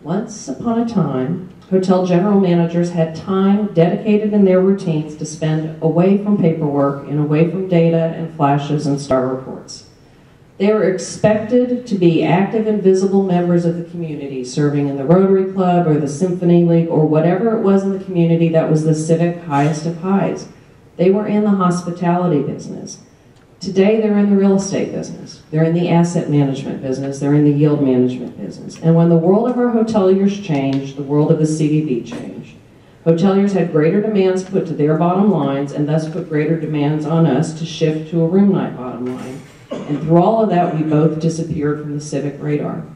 Once upon a time, hotel general managers had time dedicated in their routines to spend away from paperwork and away from data and flashes and star reports. They were expected to be active and visible members of the community, serving in the Rotary Club or the Symphony League or whatever it was in the community that was the civic highest of highs. They were in the hospitality business. Today, they're in the real estate business. They're in the asset management business. They're in the yield management business. And when the world of our hoteliers changed, the world of the CVB changed. Hoteliers had greater demands put to their bottom lines and thus put greater demands on us to shift to a room night bottom line. And through all of that, we both disappeared from the civic radar.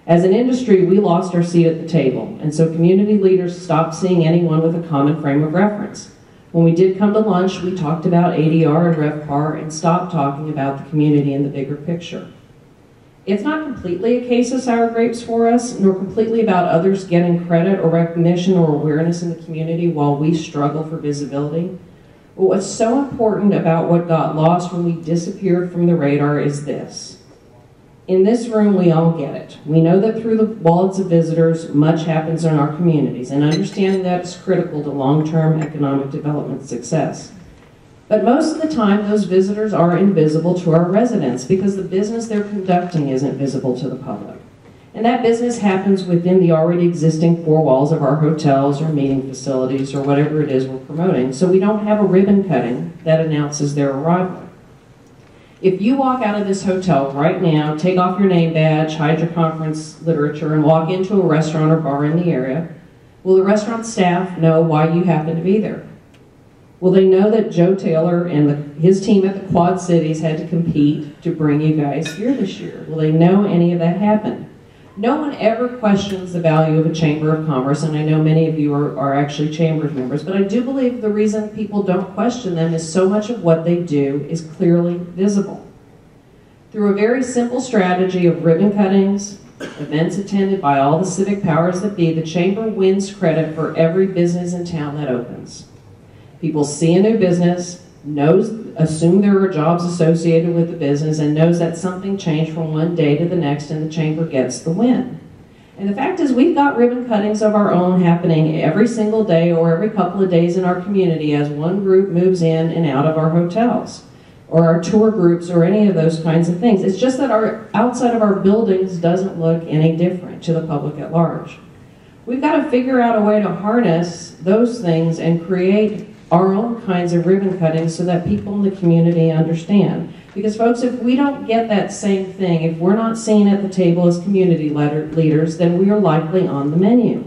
As an industry, we lost our seat at the table, and so community leaders stopped seeing anyone with a common frame of reference. When we did come to lunch, we talked about ADR and RevPAR and stopped talking about the community and the bigger picture. It's not completely a case of sour grapes for us, nor completely about others getting credit or recognition or awareness in the community while we struggle for visibility. But what's so important about what got lost when we disappeared from the radar is this. In this room, we all get it. We know that through the wallets of visitors, much happens in our communities, and understanding that is critical to long-term economic development success. But most of the time, those visitors are invisible to our residents because the business they're conducting isn't visible to the public. And that business happens within the already existing four walls of our hotels or meeting facilities or whatever it is we're promoting, so we don't have a ribbon cutting that announces their arrival. If you walk out of this hotel right now, take off your name badge, hide your conference literature, and walk into a restaurant or bar in the area, will the restaurant staff know why you happen to be there? Will they know that Joe Taylor and his team at the Quad Cities had to compete to bring you guys here this year? Will they know any of that happened? No one ever questions the value of a Chamber of Commerce, and I know many of you are actually Chambers members, but I do believe the reason people don't question them is so much of what they do is clearly visible. Through a very simple strategy of ribbon cuttings, events attended by all the civic powers that be, the Chamber wins credit for every business in town that opens. People see a new business, assume there are jobs associated with the business, and knows that something changed from one day to the next and the Chamber gets the win. And the fact is we've got ribbon cuttings of our own happening every single day or every couple of days in our community as one group moves in and out of our hotels or our tour groups or any of those kinds of things. It's just that our outside of our buildings doesn't look any different to the public at large. We've got to figure out a way to harness those things and create our own kinds of ribbon cutting so that people in the community understand. Because folks, if we don't get that same thing, if we're not seen at the table as community leaders, then we are likely on the menu.